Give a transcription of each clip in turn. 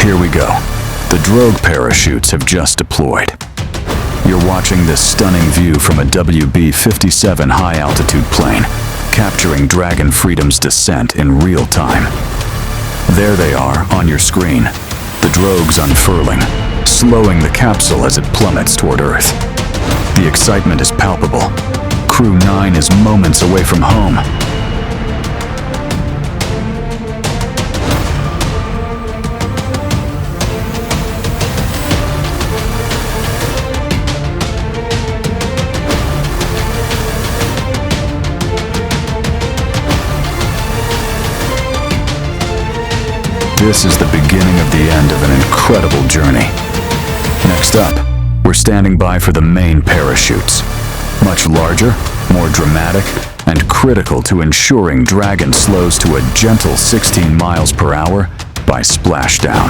Here we go. The drogue parachutes have just deployed. You're watching this stunning view from a WB-57 high-altitude plane, capturing Dragon Freedom's descent in real time. There they are on your screen, the drogues unfurling, slowing the capsule as it plummets toward Earth. The excitement is palpable. Crew-9 is moments away from home. This is the beginning of the end of an incredible journey. Next up, we're standing by for the main parachutes. Much larger, more dramatic, and critical to ensuring Dragon slows to a gentle 16 miles per hour by splashdown.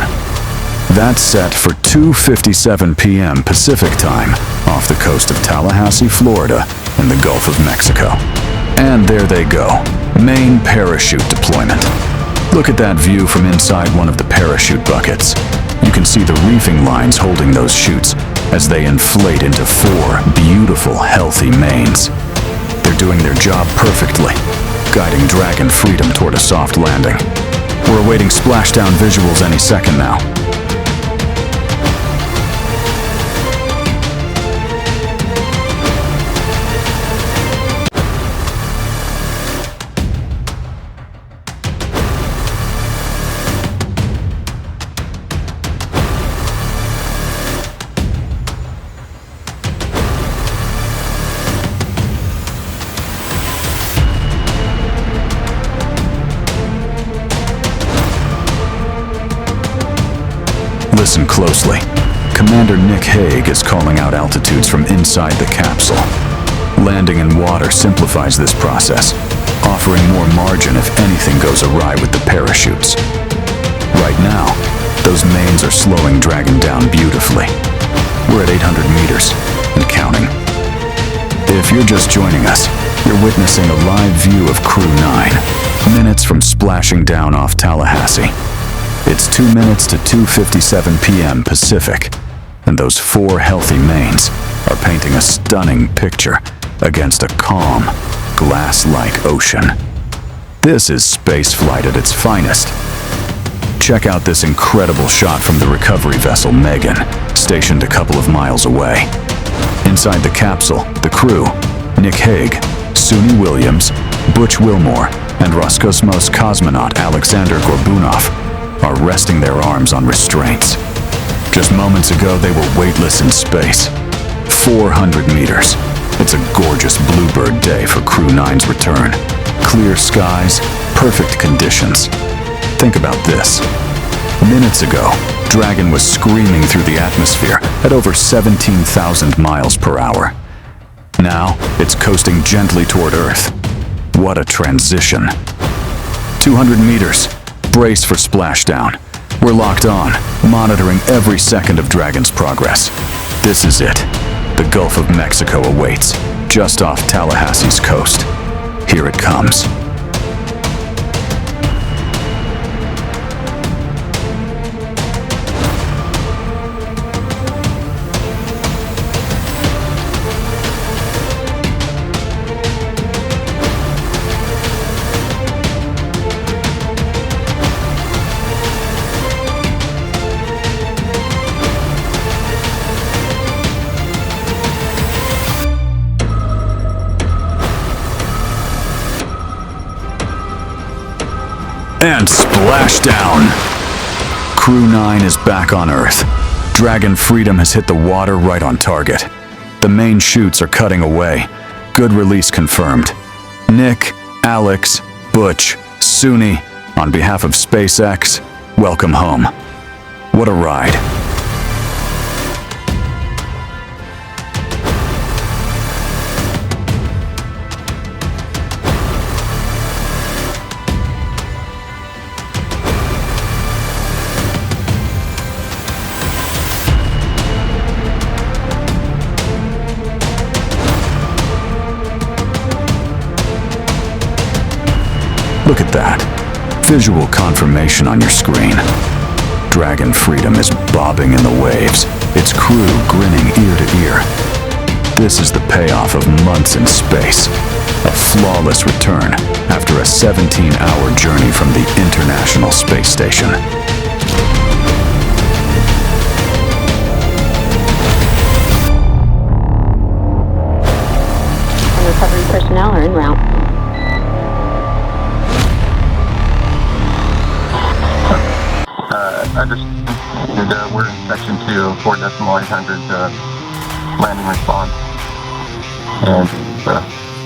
That's set for 2:57 p.m. Pacific time off the coast of Tallahassee, Florida, in the Gulf of Mexico. And there they go, main parachute deployment. Look at that view from inside one of the parachute buckets. You can see the reefing lines holding those chutes as they inflate into 4 beautiful, healthy mains. They're doing their job perfectly, guiding Dragon Freedom toward a soft landing. We're awaiting splashdown visuals any second now. Listen closely. Commander Nick Hague is calling out altitudes from inside the capsule. Landing in water simplifies this process, offering more margin if anything goes awry with the parachutes. Right now, those mains are slowing Dragon down beautifully. We're at 800 meters and counting. If you're just joining us, you're witnessing a live view of Crew-9, minutes from splashing down off Tallahassee. It's 2 minutes to 2:57 p.m. Pacific, and those 4 healthy mains are painting a stunning picture against a calm, glass-like ocean. This is spaceflight at its finest. Check out this incredible shot from the recovery vessel Megan, stationed a couple of miles away. Inside the capsule, the crew, Nick Hague, Suni Williams, Butch Wilmore, and Roscosmos cosmonaut Alexander Gorbunov, are resting their arms on restraints. Just moments ago, they were weightless in space. 400 meters. It's a gorgeous bluebird day for Crew-9's return. Clear skies, perfect conditions. Think about this. Minutes ago, Dragon was screaming through the atmosphere at over 17,000 miles per hour. Now, it's coasting gently toward Earth. What a transition. 200 meters. Brace for splashdown. We're locked on, monitoring every second of Dragon's progress. This is it. The Gulf of Mexico awaits, just off Tallahassee's coast. Here it comes. And splashdown! Crew-9 is back on Earth. Dragon Freedom has hit the water right on target. The main chutes are cutting away. Good release confirmed. Nick, Alex, Butch, Suni, on behalf of SpaceX, welcome home. What a ride. Look at that. Visual confirmation on your screen. Dragon Freedom is bobbing in the waves, its crew grinning ear to ear. This is the payoff of months in space. A flawless return after a 17-hour journey from the International Space Station. Recovery personnel are en route. Understand. We're in section 2, 4.800 landing response. And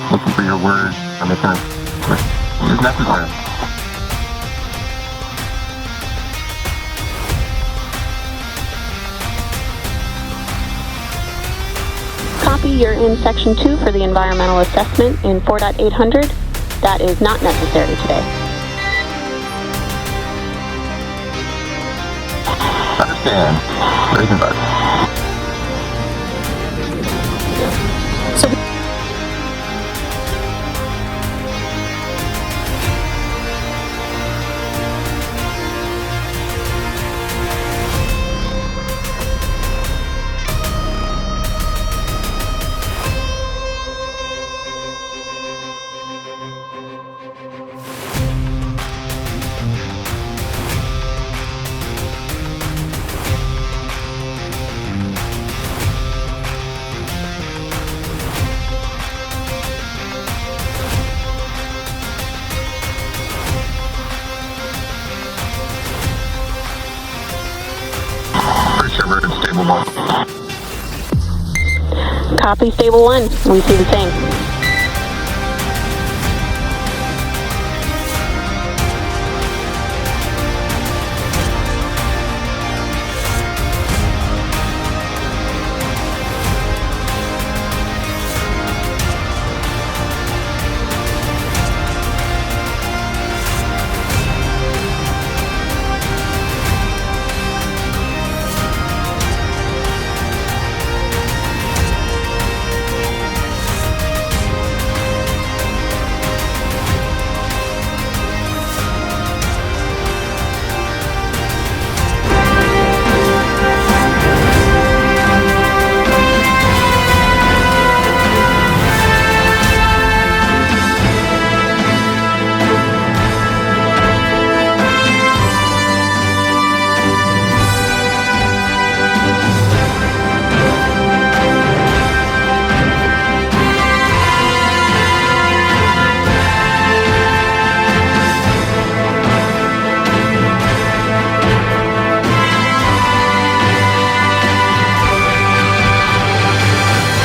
looking for your word on making it is necessary. Copy, you're in section 2 for the environmental assessment in 4.800. That is not necessary today. Understand. Raising bud. We're in stable 1. Copy, stable 1. We see the same.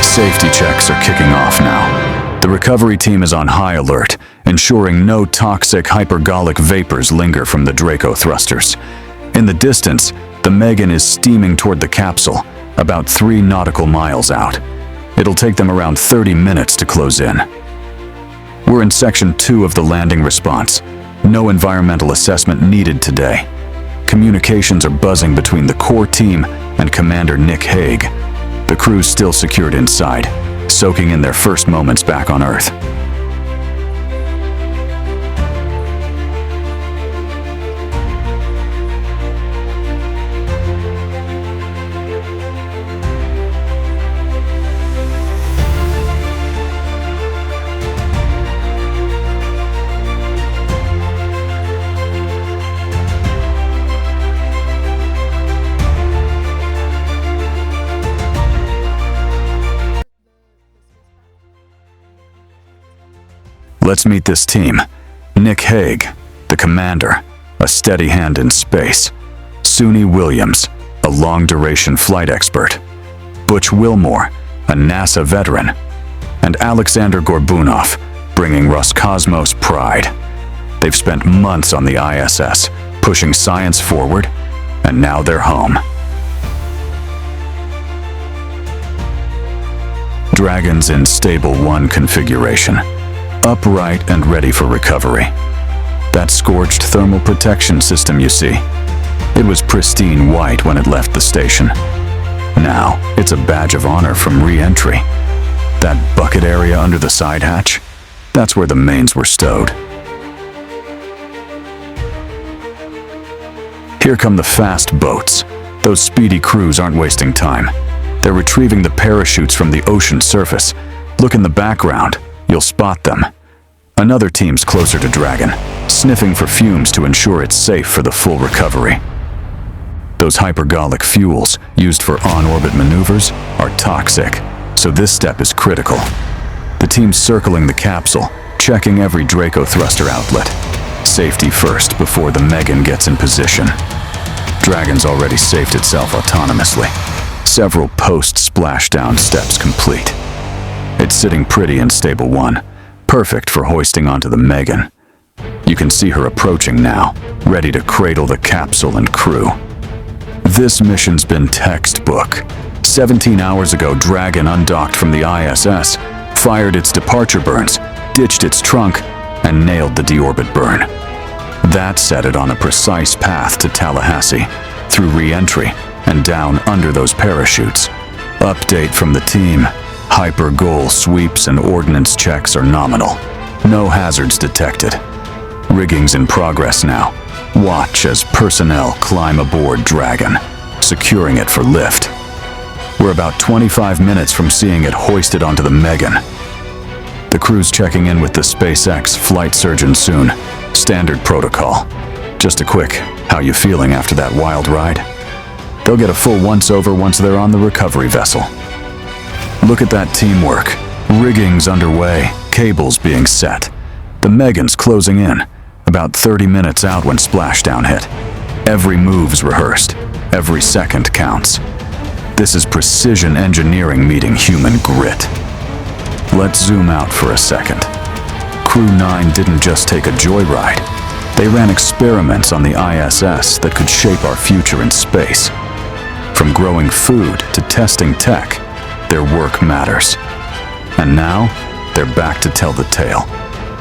Safety checks are kicking off now. The recovery team is on high alert, ensuring no toxic hypergolic vapors linger from the Draco thrusters. In the distance, the Megan is steaming toward the capsule, about 3 nautical miles out. It'll take them around 30 minutes to close in. We're in section 2 of the landing response. No environmental assessment needed today. Communications are buzzing between the core team and Commander Nick Hague. The crew's still secured inside, soaking in their first moments back on Earth. Let's meet this team. Nick Hague, the commander, a steady hand in space. Suni Williams, a long-duration flight expert. Butch Wilmore, a NASA veteran. And Alexander Gorbunov, bringing Roscosmos pride. They've spent months on the ISS, pushing science forward, and now they're home. Dragons in Stable 1 configuration. Upright and ready for recovery. That scorched thermal protection system you see, it was pristine white when it left the station. Now, it's a badge of honor from re-entry. That bucket area under the side hatch, that's where the mains were stowed. Here come the fast boats. Those speedy crews aren't wasting time. They're retrieving the parachutes from the ocean surface. Look in the background. You'll spot them. Another team's closer to Dragon, sniffing for fumes to ensure it's safe for the full recovery. Those hypergolic fuels, used for on-orbit maneuvers, are toxic, so this step is critical. The team's circling the capsule, checking every Draco thruster outlet. Safety first before the Megan gets in position. Dragon's already safed itself autonomously. Several post-splashdown steps complete. It's sitting pretty in Stable 1, perfect for hoisting onto the Megan. You can see her approaching now, ready to cradle the capsule and crew. This mission's been textbook. 17 hours ago, Dragon undocked from the ISS, fired its departure burns, ditched its trunk, and nailed the deorbit burn. That set it on a precise path to Tallahassee, through re-entry, and down under those parachutes. Update from the team. Hyper-goal sweeps and ordnance checks are nominal. No hazards detected. Rigging's in progress now. Watch as personnel climb aboard Dragon, securing it for lift. We're about 25 minutes from seeing it hoisted onto the Megan. The crew's checking in with the SpaceX flight surgeon soon. Standard protocol. Just a quick, how you feeling after that wild ride? They'll get a full once-over once they're on the recovery vessel. Look at that teamwork. Rigging's underway, cables being set. The Megan's closing in, about 30 minutes out when Splashdown hit. Every move's rehearsed. Every second counts. This is precision engineering meeting human grit. Let's zoom out for a second. Crew-9 didn't just take a joyride. They ran experiments on the ISS that could shape our future in space. From growing food to testing tech, their work matters. And now, they're back to tell the tale.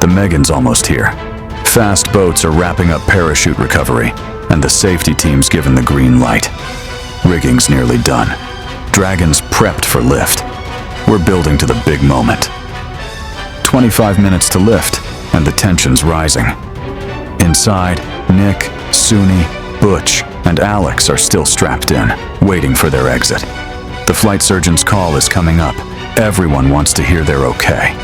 The Megan's almost here. Fast boats are wrapping up parachute recovery, and the safety team's given the green light. Rigging's nearly done. Dragon's prepped for lift. We're building to the big moment. 25 minutes to lift, and the tension's rising. Inside, Nick, Suni, Butch, and Alex are still strapped in, waiting for their exit. The flight surgeon's call is coming up. Everyone wants to hear they're okay.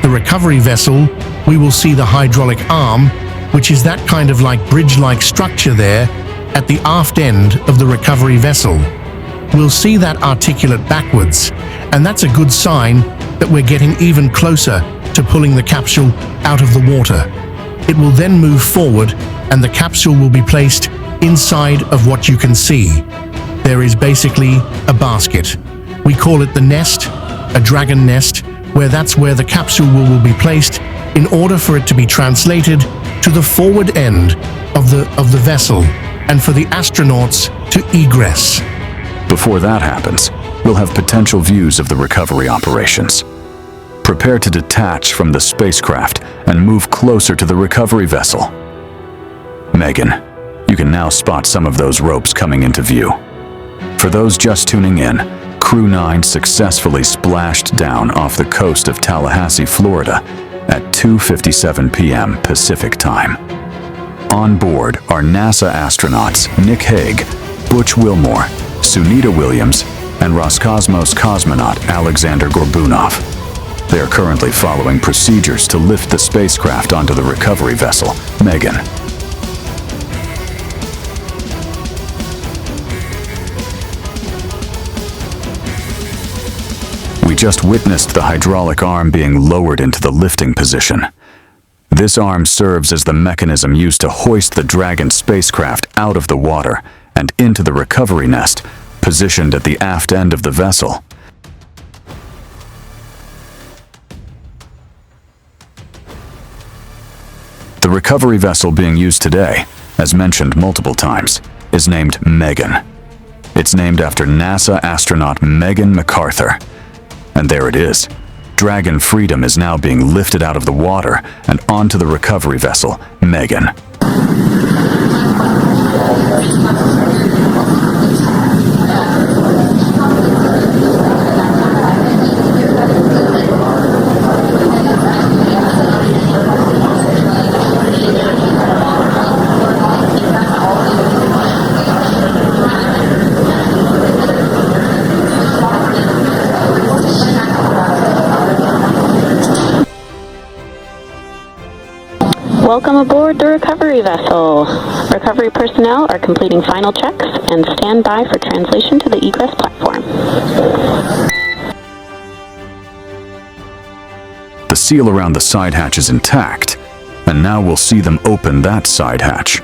The recovery vessel, we will see the hydraulic arm, which is that kind of like bridge-like structure there at the aft end of the recovery vessel. We'll see that articulate backwards, and that's a good sign that we're getting even closer to pulling the capsule out of the water. It will then move forward, and the capsule will be placed inside of what you can see. There is basically a basket. We call it the nest, a Dragon nest, where that's where the capsule will be placed in order for it to be translated to the forward end of the vessel and for the astronauts to egress. Before that happens, we'll have potential views of the recovery operations. Prepare to detach from the spacecraft and move closer to the recovery vessel. Megan, you can now spot some of those ropes coming into view. For those just tuning in, Crew-9 successfully splashed down off the coast of Tallahassee, Florida at 2:57 p.m. Pacific Time. On board are NASA astronauts Nick Hague, Butch Wilmore, Sunita Williams, and Roscosmos cosmonaut Alexander Gorbunov. They are currently following procedures to lift the spacecraft onto the recovery vessel, Megan. We just witnessed the hydraulic arm being lowered into the lifting position. This arm serves as the mechanism used to hoist the Dragon spacecraft out of the water and into the recovery nest, positioned at the aft end of the vessel. The recovery vessel being used today, as mentioned multiple times, is named Megan. It's named after NASA astronaut Megan MacArthur. And there it is. Dragon Freedom is now being lifted out of the water and onto the recovery vessel, Megan. Welcome aboard the recovery vessel. Recovery personnel are completing final checks and stand by for translation to the egress platform. The seal around the side hatch is intact, and now we'll see them open that side hatch.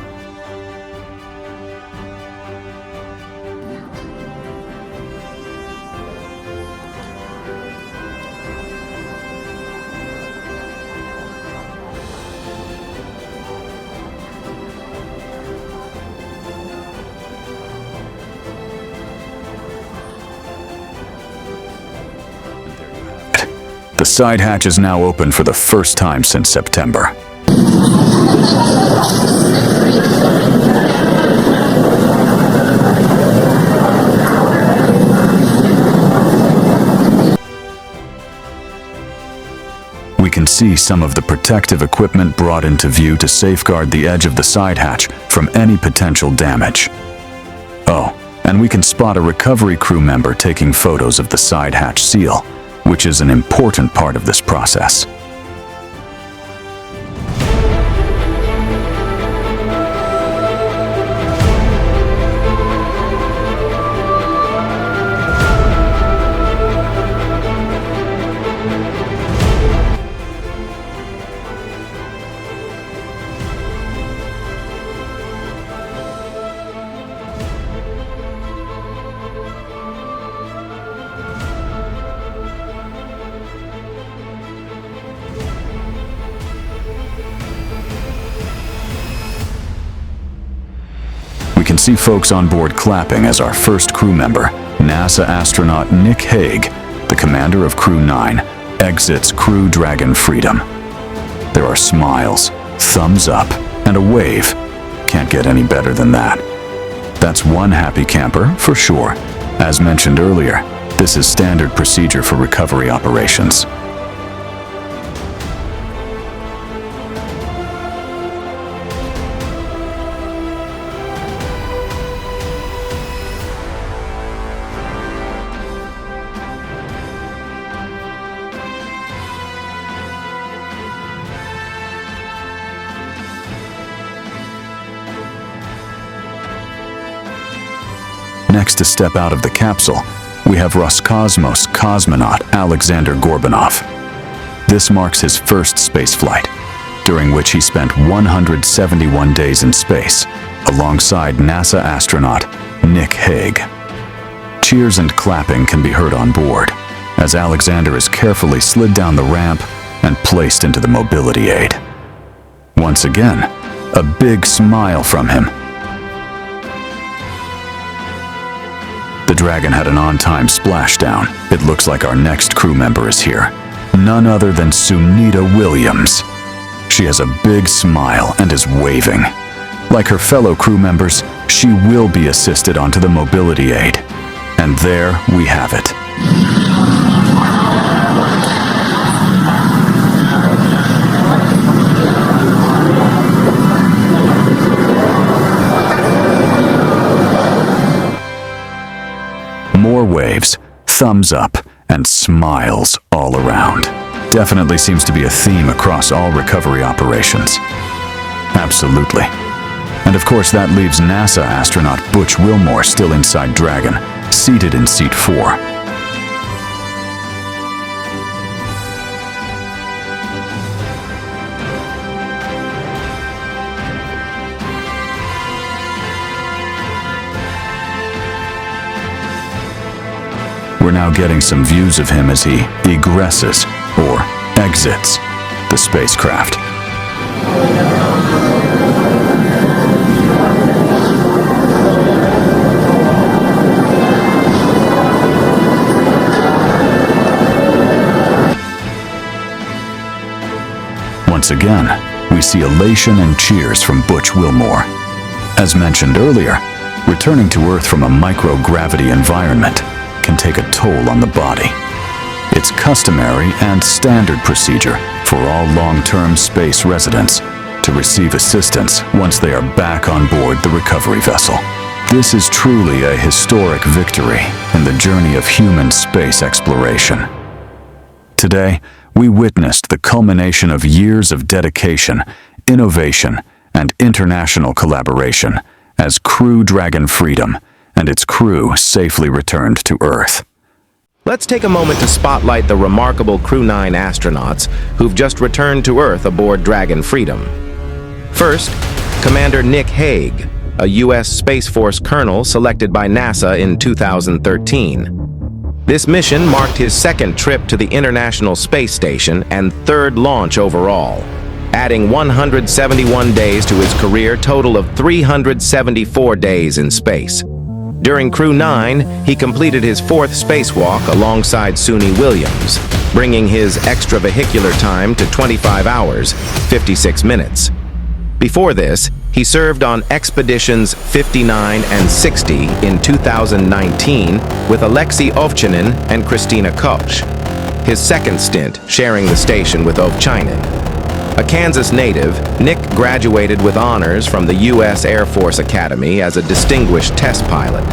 The side hatch is now open for the first time since September. We can see some of the protective equipment brought into view to safeguard the edge of the side hatch from any potential damage. Oh, and we can spot a recovery crew member taking photos of the side hatch seal, which is an important part of this process. We can see folks on board clapping as our first crew member, NASA astronaut Nick Hague, the commander of Crew-9, exits Crew Dragon Freedom. There are smiles, thumbs up, and a wave. Can't get any better than that. That's one happy camper, for sure. As mentioned earlier, this is standard procedure for recovery operations. Next to step out of the capsule, we have Roscosmos cosmonaut Alexander Gorbanov. This marks his first spaceflight, during which he spent 171 days in space, alongside NASA astronaut Nick Hague. Cheers and clapping can be heard on board, as Alexander is carefully slid down the ramp and placed into the mobility aid. Once again, a big smile from him. The Dragon had an on-time splashdown. It looks like our next crew member is here. None other than Sunita Williams. She has a big smile and is waving. Like her fellow crew members, she will be assisted onto the mobility aid. And there we have it. More waves, thumbs up, and smiles all around. Definitely seems to be a theme across all recovery operations. Absolutely. And of course that leaves NASA astronaut Butch Wilmore still inside Dragon, seated in seat 4. We're now getting some views of him as he egresses, or exits, the spacecraft. Once again, we see elation and cheers from Butch Wilmore. As mentioned earlier, returning to Earth from a microgravity environment can take a toll on the body. It's customary and standard procedure for all long-term space residents to receive assistance once they are back on board the recovery vessel. This is truly a historic victory in the journey of human space exploration. Today, we witnessed the culmination of years of dedication, innovation, and international collaboration as Crew-Dragon Freedom and its crew safely returned to Earth. Let's take a moment to spotlight the remarkable Crew-9 astronauts who've just returned to Earth aboard Dragon Freedom. First, Commander Nick Hague, a U.S. Space Force colonel selected by NASA in 2013. This mission marked his second trip to the International Space Station and third launch overall, adding 171 days to his career total of 374 days in space. During Crew-9, he completed his fourth spacewalk alongside Suni Williams, bringing his extravehicular time to 25 hours, 56 minutes. Before this, he served on Expeditions 59 and 60 in 2019 with Alexei Ovchinin and Christina Koch, his second stint sharing the station with Ovchinin. A Kansas native, Nick graduated with honors from the U.S. Air Force Academy as a distinguished test pilot.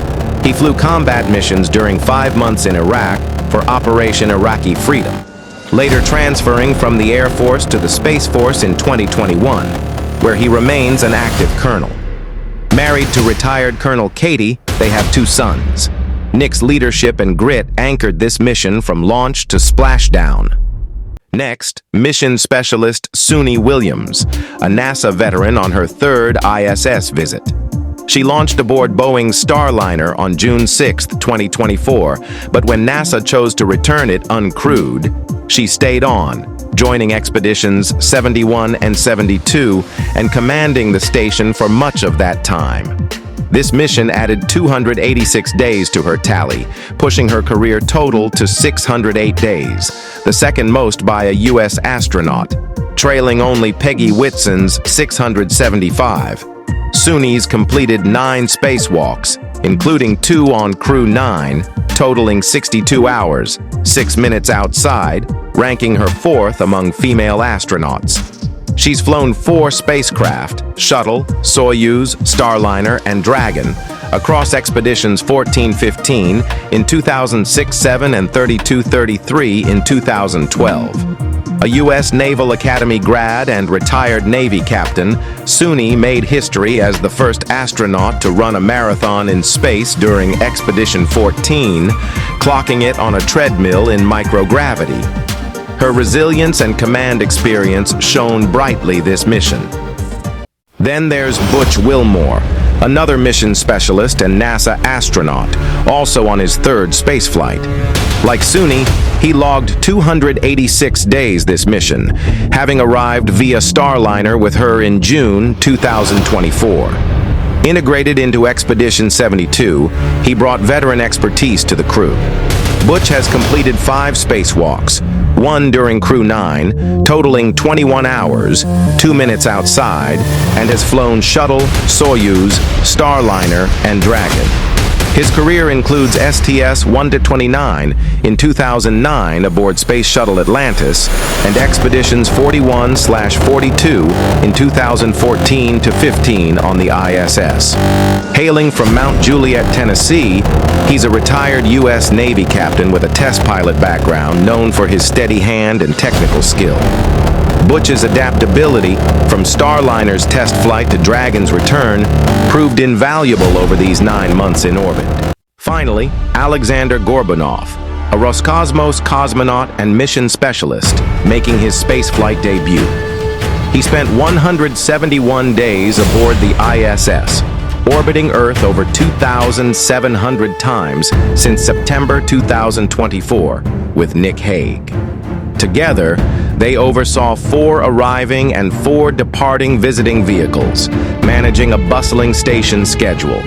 He flew combat missions during 5 months in Iraq for Operation Iraqi Freedom, later transferring from the Air Force to the Space Force in 2021, where he remains an active colonel. Married to retired Colonel Katie, they have 2 sons. Nick's leadership and grit anchored this mission from launch to splashdown. Next, mission specialist Suni Williams, a NASA veteran on her third ISS visit. She launched aboard Boeing's Starliner on June 6, 2024, but when NASA chose to return it uncrewed, she stayed on, joining Expeditions 71 and 72 and commanding the station for much of that time. This mission added 286 days to her tally, pushing her career total to 608 days, the second most by a U.S. astronaut, trailing only Peggy Whitson's 675. Suni's completed 9 spacewalks, including 2 on Crew-9, totaling 62 hours, 6 minutes outside, ranking her 4th among female astronauts. She's flown 4 spacecraft, Shuttle, Soyuz, Starliner, and Dragon, across Expeditions 14-15 in 2006-7 and 32-33 in 2012. A U.S. Naval Academy grad and retired Navy captain, Suni made history as the first astronaut to run a marathon in space during Expedition 14, clocking it on a treadmill in microgravity. Her resilience and command experience shone brightly this mission. Then there's Butch Wilmore, another mission specialist and NASA astronaut, also on his 3rd spaceflight. Like Suni, he logged 286 days this mission, having arrived via Starliner with her in June 2024. Integrated into Expedition 72, he brought veteran expertise to the crew. Butch has completed 5 spacewalks, 1 during Crew-9, totaling 21 hours, 2 minutes outside, and has flown Shuttle, Soyuz, Starliner, and Dragon. His career includes STS-1-29 in 2009 aboard Space Shuttle Atlantis and Expeditions 41/42 in 2014-15 on the ISS. Hailing from Mount Juliet, Tennessee, he's a retired U.S. Navy captain with a test pilot background known for his steady hand and technical skill. Butch's adaptability, from Starliner's test flight to Dragon's return, proved invaluable over these 9 months in orbit. Finally, Alexander Gorbanov, a Roscosmos cosmonaut and mission specialist, making his spaceflight debut. He spent 171 days aboard the ISS, orbiting Earth over 2,700 times since September 2024 with Nick Hague. Together, they oversaw 4 arriving and 4 departing visiting vehicles, managing a bustling station schedule.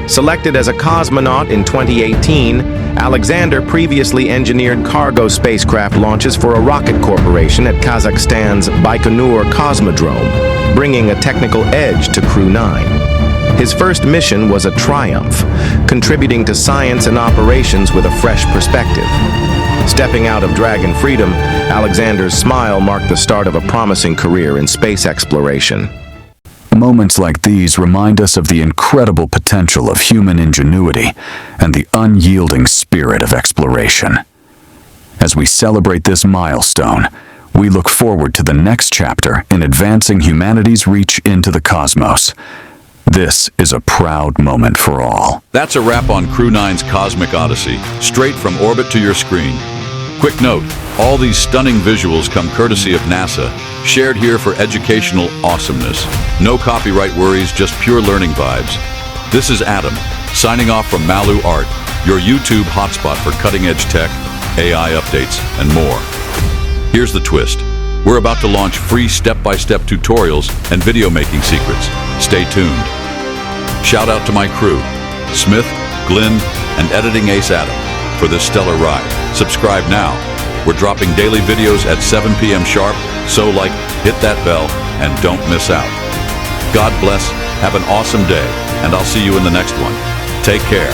Selected as a cosmonaut in 2018, Alexander previously engineered cargo spacecraft launches for a rocket corporation at Kazakhstan's Baikonur Cosmodrome, bringing a technical edge to Crew-9. His first mission was a triumph, contributing to science and operations with a fresh perspective. Stepping out of Dragon Freedom, Alexander's smile marked the start of a promising career in space exploration. Moments like these remind us of the incredible potential of human ingenuity and the unyielding spirit of exploration. As we celebrate this milestone, we look forward to the next chapter in advancing humanity's reach into the cosmos. This is a proud moment for all. That's a wrap on Crew-9's Cosmic Odyssey, straight from orbit to your screen. Quick note, all these stunning visuals come courtesy of NASA, shared here for educational awesomeness. No copyright worries, just pure learning vibes. This is Adam, signing off from Malu Art, your YouTube hotspot for cutting-edge tech, AI updates, and more. Here's the twist. We're about to launch free step-by-step tutorials and video-making secrets. Stay tuned. Shout out to my crew, Smith, Glenn, and editing ace Adam, for this stellar ride. Subscribe now. We're dropping daily videos at 7 p.m. sharp, so hit that bell, and don't miss out. God bless, have an awesome day, and I'll see you in the next one. Take care.